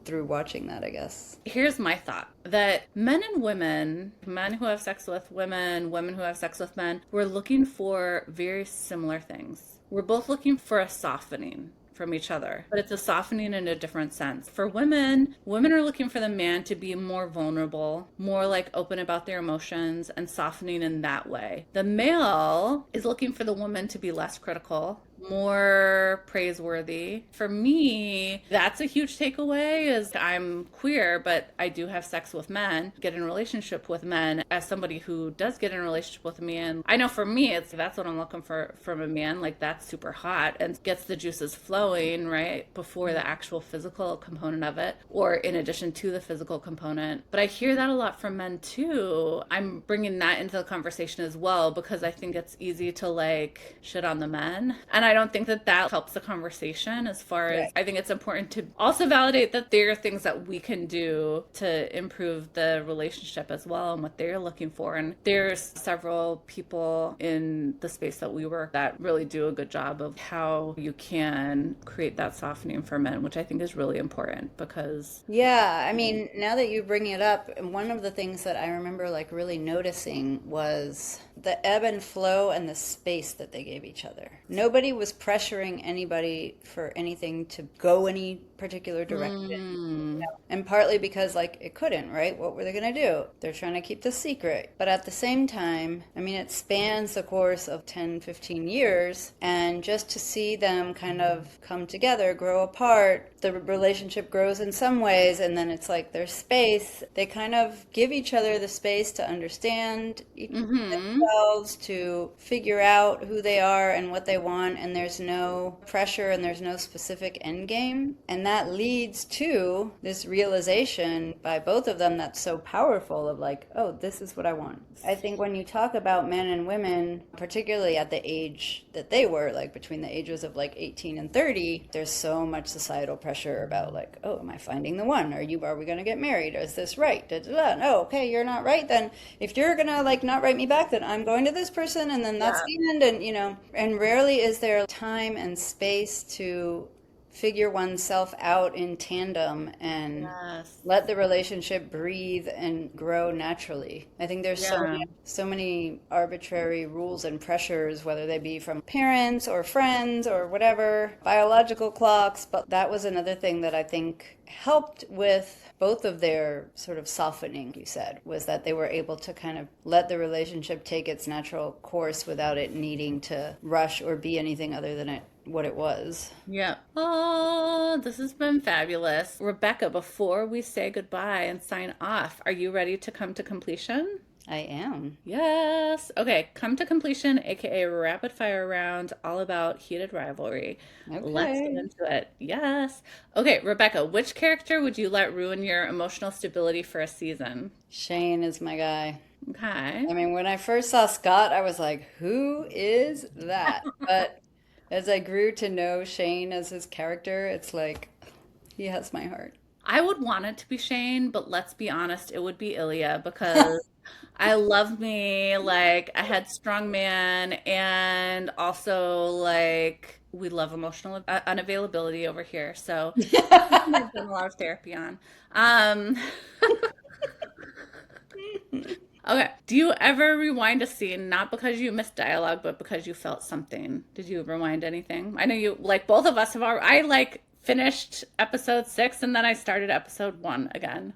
through watching that, I guess. Here's my thought that men and women, men who have sex with women, women who have sex with men, we're looking for very similar things. We're both looking for a softening from each other, but it's a softening in a different sense. For women, women are looking for the man to be more vulnerable, more like open about their emotions and softening in that way. The male is looking for the woman to be less critical, more praiseworthy. For me, that's a huge takeaway is I'm queer, but I do have sex with men, get in a relationship with men. As somebody who does get in a relationship with a man, I know for me, it's that's what I'm looking for from a man. Like that's super hot and gets the juices flowing, right? Before the actual physical component of it, or in addition to the physical component. But I hear that a lot from men too. I'm bringing that into the conversation as well because I think it's easy to like shit on the men. And I don't think that that helps the conversation as far as Right. I think it's important to also validate that there are things that we can do to improve the relationship as well and what they're looking for. And there's several people in the space that we work that really do a good job of how you can create that softening for men, which I think is really important because Yeah, I mean, now that you bring it up, one of the things that I remember like really noticing was the ebb and flow and the space that they gave each other. Nobody was pressuring anybody for anything to go any particular direction. mm, And partly because, like, it couldn't, right? What were they going to do? They're trying to keep the secret. But at the same time, I mean, it spans the course of 10, 15 years. And just to see them kind of come together, grow apart, the relationship grows in some ways. And then it's like there's space. They kind of give each other the space to understand mm-hmm. themselves, to figure out who they are and what they want, and there's no pressure and there's no specific end game. And that leads to this realization by both of them that's so powerful of like, oh, this is what I want. I think when you talk about men and women, particularly at the age that they were, like between the ages of like 18 and 30, there's so much societal pressure about like, oh, am I finding the one? Are we going to get married? Is this right? Da, da, da. No, okay, you're not right. Then if you're going to like not write me back, then I'm going to this person and then that's Yeah. the end. And, and rarely is there time and space to figure oneself out in tandem and Yes. let the relationship breathe and grow naturally. I think there's Yeah. so many arbitrary rules and pressures, whether they be from parents or friends or whatever, biological clocks, but that was another thing that I think helped with both of their sort of softening, you said, was that they were able to kind of let the relationship take its natural course without it needing to rush or be anything other than what it was. Yeah. Oh, this has been fabulous. Rebecca, before we say goodbye and sign off, are you ready to come to completion? I am. Yes. Okay, come to completion, aka rapid fire round, all about heated rivalry. Let's get Okay. into it. Yes. Okay, Rebecca, which character would you let ruin your emotional stability for a season? Shane is my guy. Okay. I mean, when I first saw Scott, I was like, who is that? But As I grew to know Shane as his character, it's like he has my heart. I would want it to be Shane, but let's be honest, it would be Ilya because I love me like a headstrong man, and also like we love emotional unavailability over here. So something I've done a lot of therapy on. Um, okay. Do you ever rewind a scene not because you missed dialogue, but because you felt something? Did you rewind anything? I know you like both of us have already. I like finished episode 6 and then I started episode 1 again.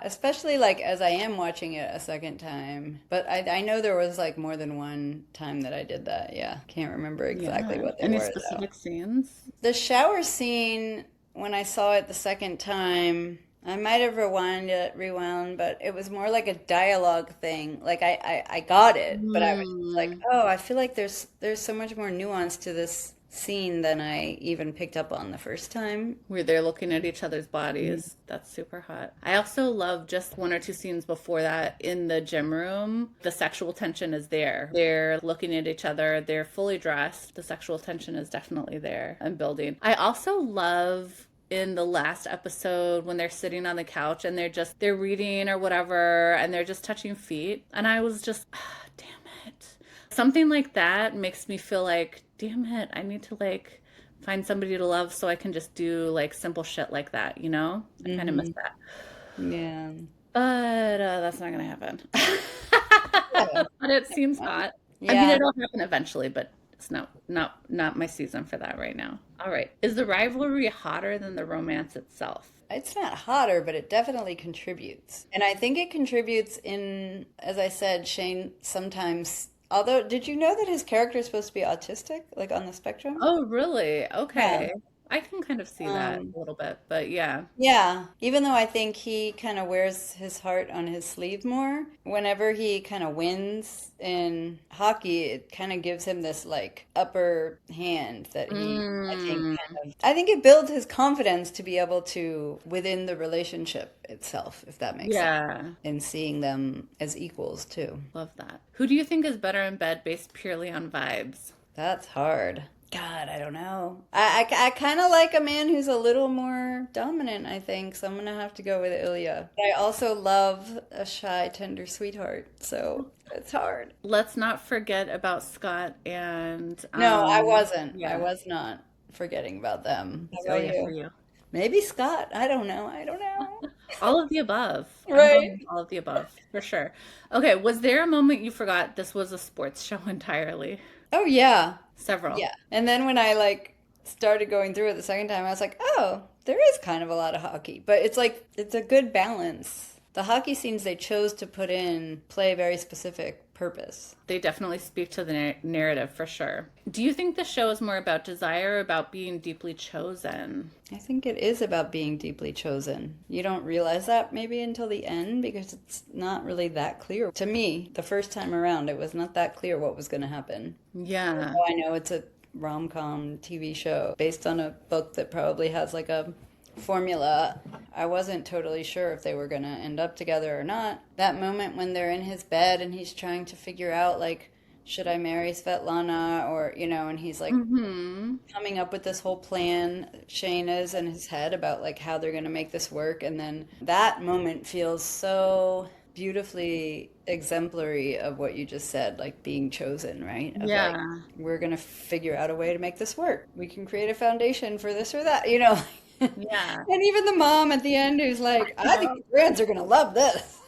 Especially like as I am watching it a second time. But I know there was like more than one time that I did that. Yeah. Can't remember exactly Yeah. what they Any were though. specific scenes? The shower scene, when I saw it the second time, I might have rewound, but it was more like a dialogue thing. Like I got it, but I was just like, Mm. oh, I feel like there's so much more nuance to this scene than I even picked up on the first time. Where they're looking at each other's bodies. That's super hot. I also love just 1 or 2 scenes before that in the gym room. The sexual tension is there. They're looking at each other. They're fully dressed. The sexual tension is definitely there and building. I also love in the last episode when they're sitting on the couch and they're reading or whatever and they're just touching feet. And I was just, ah, damn it. Something like that makes me feel like, damn it, I need to like find somebody to love so I can just do like simple shit like that, you know? I kind of miss Hmm. that. Yeah. But that's not gonna happen. Yeah. But it seems hot. I mean, Yeah. it'll happen eventually, but it's not my season for that right now. All right. Is the rivalry hotter than the romance itself? It's not hotter, but it definitely contributes. And I think it contributes in, as I said, Shane sometimes. Although, did you know that his character is supposed to be autistic, like on the spectrum? Oh, really? Yeah. Okay. I can kind of see that Um, a little bit, but yeah. yeah. Even though I think he kind of wears his heart on his sleeve more, whenever he kind of wins in hockey, it kind of gives him this like upper hand that he, I think, Mm, I think it builds his confidence to be able to, within the relationship itself, if that makes sense, yeah. and seeing them as equals too. Love that. Who do you think is better in bed based purely on vibes? That's hard. God, I don't know. I kind of like a man who's a little more dominant, I think, so I'm gonna have to go with Ilya. I also love a shy, tender sweetheart, so it's hard. Let's not forget about Scott and No, I wasn't. I yeah. was not forgetting about them. How It's about Ilya for you? you. Maybe Scott. I don't know. I don't know. All of the above. I'm going Right? with all of the above for sure. Okay, was there a moment you forgot this was a sports show entirely? Oh yeah. Several. Yeah. And then when I like started going through it the second time, I was like, oh, there is kind of a lot of hockey, but it's like it's a good balance. The hockey scenes they chose to put in play a very specific purpose. They definitely speak to the narrative for sure. Do you think the show is more about desire or about being deeply chosen? I think it is about being deeply chosen. You don't realize that maybe until the end because it's not really that clear. To me, the first time around, it was not that clear what was going to happen. Yeah. Oh, I know it's a rom-com TV show based on a book that probably has like a formula. I wasn't totally sure if they were going to end up together or not. That moment when they're in his bed and he's trying to figure out like should I marry Svetlana or and he's like Mm-hmm. coming up with this whole plan, Shane is in his head about like how they're going to make this work, and then that moment feels so beautifully exemplary of what you just said, like being chosen, right? Of like, Yeah. we're gonna figure out a way to make this work. We can create a foundation for this or that. Yeah. And even the mom at the end who's like, I think the Grants are gonna love this.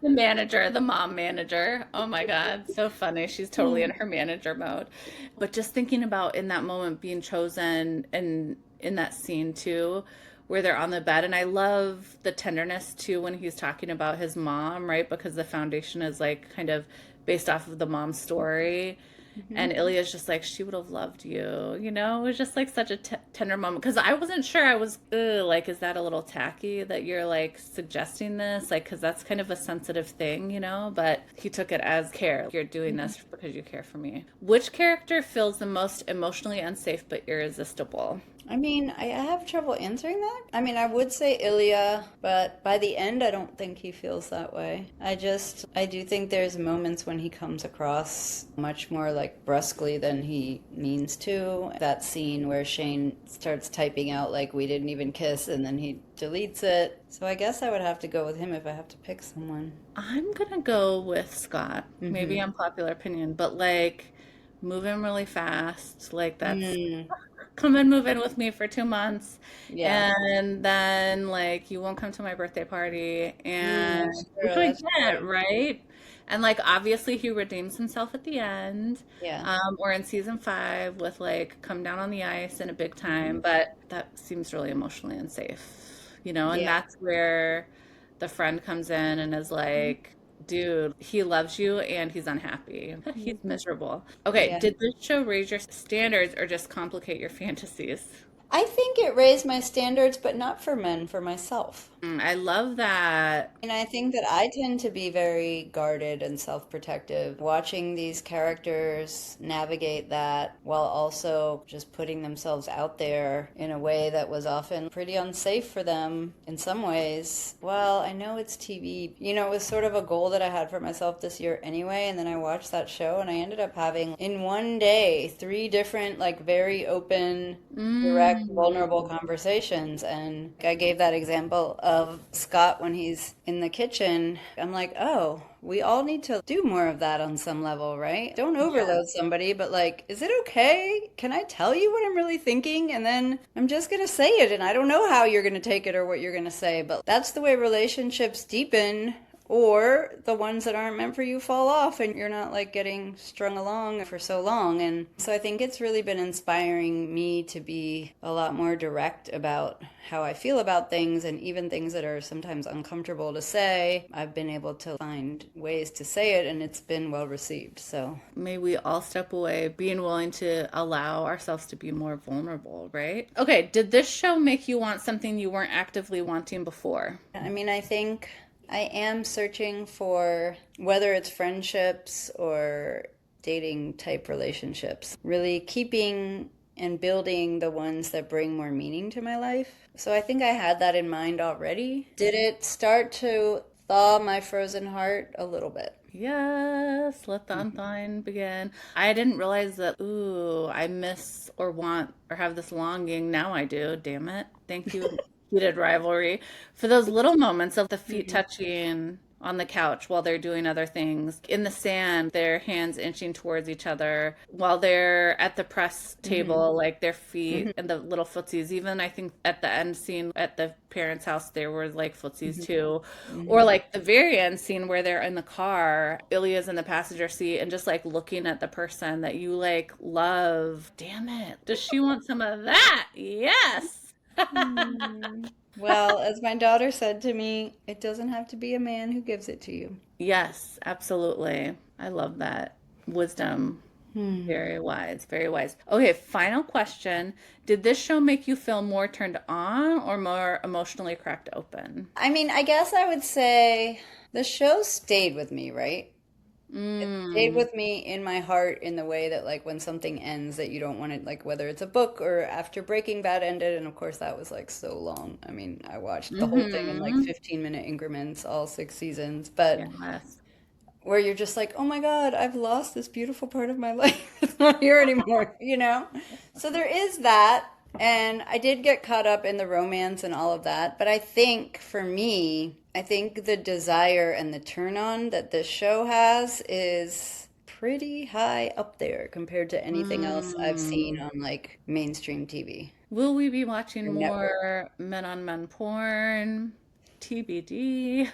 The manager, the mom manager. Oh my God, so funny. She's totally in her manager mode. But just thinking about in that moment being chosen and in that scene too, where they're on the bed. And I love the tenderness too when he's talking about his mom, right? Because the foundation is like kind of based off of the mom's story. And Ilya's just like, she would have loved you, It was just like such a tender moment. Because I wasn't sure. I was like, is that a little tacky that you're like suggesting this? Like, because that's kind of a sensitive thing. But he took it as care. You're doing this because you care for me. Which character feels the most emotionally unsafe but irresistible? I mean, I have trouble answering that. I mean, I would say Ilya, but by the end, I don't think he feels that way. I do think there's moments when he comes across much more like brusquely than he means to. That scene where Shane starts typing out like we didn't even kiss and then he deletes it. So I guess I would have to go with him if I have to pick someone. I'm gonna go with Scott. Maybe Mm-hmm. unpopular opinion, but like moving really fast. Like that's Mm, come and move in with me for 2 months, yeah. and then like you won't come to my birthday party, Mm, and that's which true. I That's get, true. right? And like obviously he redeems himself at the end, Yeah. or in season 5 with like come down on the ice in a big time, Hmm. but that seems really emotionally unsafe, and Yeah. that's where the friend comes in and is like, dude, he loves you and he's unhappy. He's Mhm. miserable. Okay, Yeah. did this show raise your standards or just complicate your fantasies? I think it raised my standards, but not for men, for myself. I love that. And I think that I tend to be very guarded and self-protective. Watching these characters navigate that while also just putting themselves out there in a way that was often pretty unsafe for them in some ways. Well, I know it's TV. It was sort of a goal that I had for myself this year anyway, and then I watched that show and I ended up having in one day three different like very open direct, vulnerable Mm, conversations. And I gave that example of Scott when he's in the kitchen. I'm like, oh, we all need to do more of that on some level, right? Don't yeah. overload somebody, but like, is it okay? Can I tell you what I'm really thinking? And then I'm just going to say it, and I don't know how you're going to take it or what you're going to say, but that's the way relationships deepen or the ones that aren't meant for you fall off and you're not like getting strung along for so long. And so I think it's really been inspiring me to be a lot more direct about how I feel about things, and even things that are sometimes uncomfortable to say. I've been able to find ways to say it and it's been well received. So May we all step away, being willing to allow ourselves to be more vulnerable, right? Okay, did this show make you want something you weren't actively wanting before? I mean, I think I am searching for whether it's friendships or dating type relationships, really keeping and building the ones that bring more meaning to my life. So I think I had that in mind already. Did it start to thaw my frozen heart a little bit? Yes, let the unthawing begin. I didn't realize that, ooh, I miss or want or have this longing. Now I do, damn it. Thank you, Heated Rivalry, for those little moments of the feet Mhm. touching on the couch while they're doing other things, in the sand, their hands inching towards each other, while they're at the press Mhm. table, like their feet Mhm. and the little footsies. Even I think at the end scene at the parents' house, there were like footsies Mhm. too. Or Mhm. like the very end scene where they're in the car, Ilya's in the passenger seat and just like looking at the person that you like love. Damn it. Does she want some of that? Yes. Mm. Well, as my daughter said to me, it doesn't have to be a man who gives it to you. Yes, absolutely. I love that. Wisdom. Hmm. Very wise, very wise. Okay, final question. Did this show make you feel more turned on or more emotionally cracked open? I mean, I guess I would say the show stayed with me, right? It stayed Mm. with me in my heart in the way that, like, when something ends, that you don't want it, like, whether it's a book or after Breaking Bad ended, and of course that was like so long. I mean, I watched the whole thing in like Mm-hmm. 15-minute increments, all 6 seasons, but Yes. where you're just like, oh my God, I've lost this beautiful part of my life. It's not here anymore? So there is that. And I did get caught up in the romance and all of that. But I think for me, I think the desire and the turn on that this show has is pretty high up there compared to anything else I've seen Mm. on like mainstream TV Will we be watching or network. more men on men porn? TBD.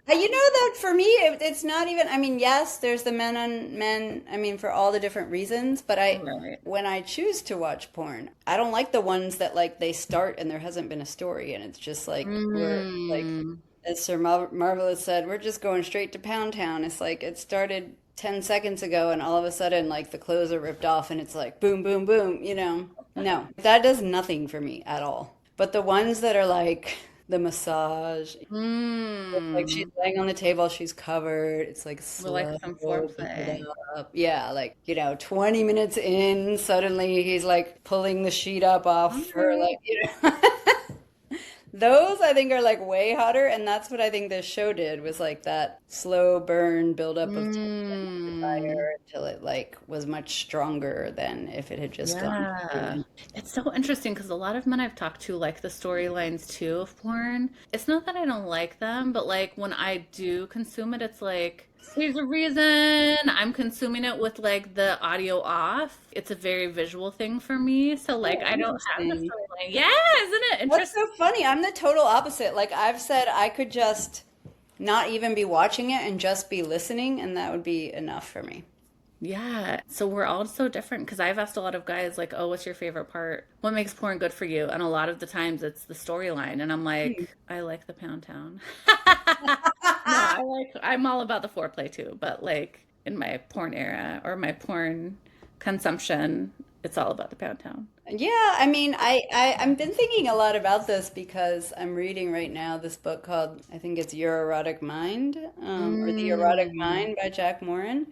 You know that for me, it's not even, I mean, yes, there's the men on men, I mean, for all the different reasons, but Right. when I choose to watch porn, I don't like the ones that like they start and there hasn't been a story and it's just like, we're like, Mm. as Marvelous said, we're just going straight to Pound Town. It's like it started 10 seconds ago and all of a sudden, like the clothes are ripped off and it's like boom, boom, boom. No, that does nothing for me at all. But the ones that are like the massage. It's like she's Mm. laying on the table, she's covered. It's like We like slow some build foreplay. up. Yeah, like, 20 minutes in, suddenly he's like pulling the sheet up off her, Okay. like, Those I think are like way hotter, and that's what I think this show did was like that slow burn buildup of tension and Mm. desire until it like was much stronger than if it had just gone Yeah. through. It's so interesting because a lot of men I've talked to like the storylines too of porn. It's not that I don't like them, but like when I do consume it, it's like there's a reason I'm consuming it with like the audio off. It's a very visual thing for me. So like Oh, I don't have the interesting. storyline. Yeah, isn't it That's interesting? so funny. I'm the total opposite. Like I've said I could just not even be watching it and just be listening, and that would be enough for me. Yeah. So we're all so different because I've asked a lot of guys, like, oh, what's your favorite part? What makes porn good for you? And a lot of the times it's the storyline. And I'm like, I like the pound town. No, I'm all about the foreplay too. But like in my porn era or my porn consumption, it's all about the pound town. Yeah, I mean, I've been thinking a lot about this because I'm reading right now this book called, I think it's Your Erotic Mind, or The Erotic Mm. Mind by Jack Morin.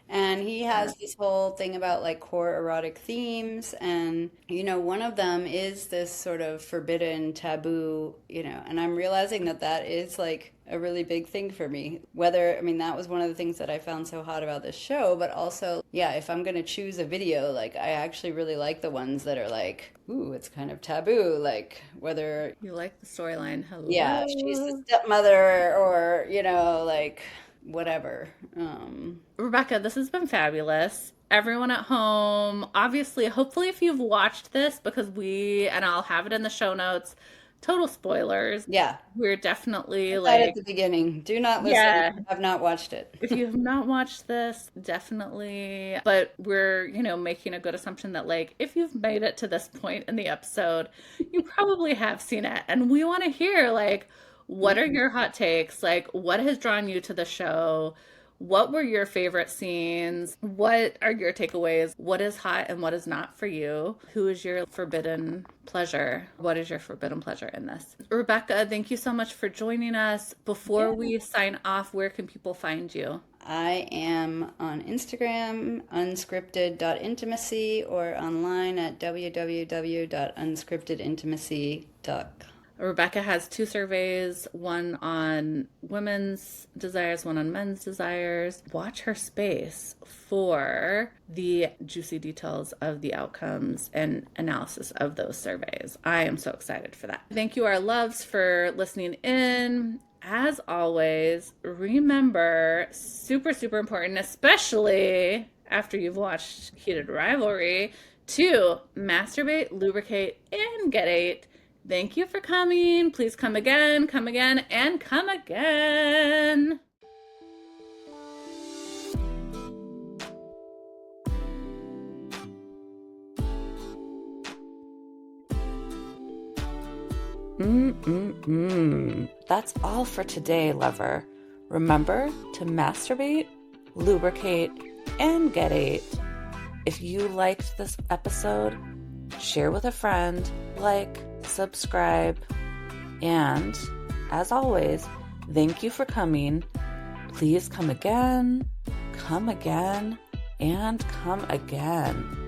And he has this whole thing about like core erotic themes. And, one of them is this sort of forbidden taboo, and I'm realizing that that is like a really big thing for me. Whether, I mean, that was one of the things that I found so hot about this show, but also, yeah, if I'm going to choose a video, like I actually really like the ones that are like, ooh, it's kind of taboo. Like whether, You like the storyline. yeah, she's the Hello. stepmother or, like whatever. Rebecca, this has been fabulous. Everyone at home, obviously, hopefully, if you've watched this, because and I'll have it in the show notes, total spoilers. Yeah. We're definitely Put that at like, the beginning. Do not listen if yeah, you have not watched it. if you have not watched this, definitely. But we're, making a good assumption that, like, if you've made it to this point in the episode, you probably have seen it. And we want to hear, like, what are your hot takes? Like, what has drawn you to the show? What were your favorite scenes? What are your takeaways? What is hot and what is not for you? Who is your forbidden pleasure? What is your forbidden pleasure in this? Rebecca, thank you so much for joining us. Before Yeah. we sign off, where can people find you? I am on Instagram, unscripted.intimacy, or online at www.unscriptedintimacy.com. Rebecca has two surveys, one on women's desires, one on men's desires. Watch her space for the juicy details of the outcomes and analysis of those surveys. I am so excited for that. Thank you, our loves, for listening in. As always, remember, super, super important, especially after you've watched Heated Rivalry, to masturbate, lubricate, and get ate. Thank you for coming. Please come again, and come again. That's all for today, lover. Remember to masturbate, lubricate, and get ate. If you liked this episode, share with a friend, like, subscribe, and as always, thank you for coming. Please come again, and come again.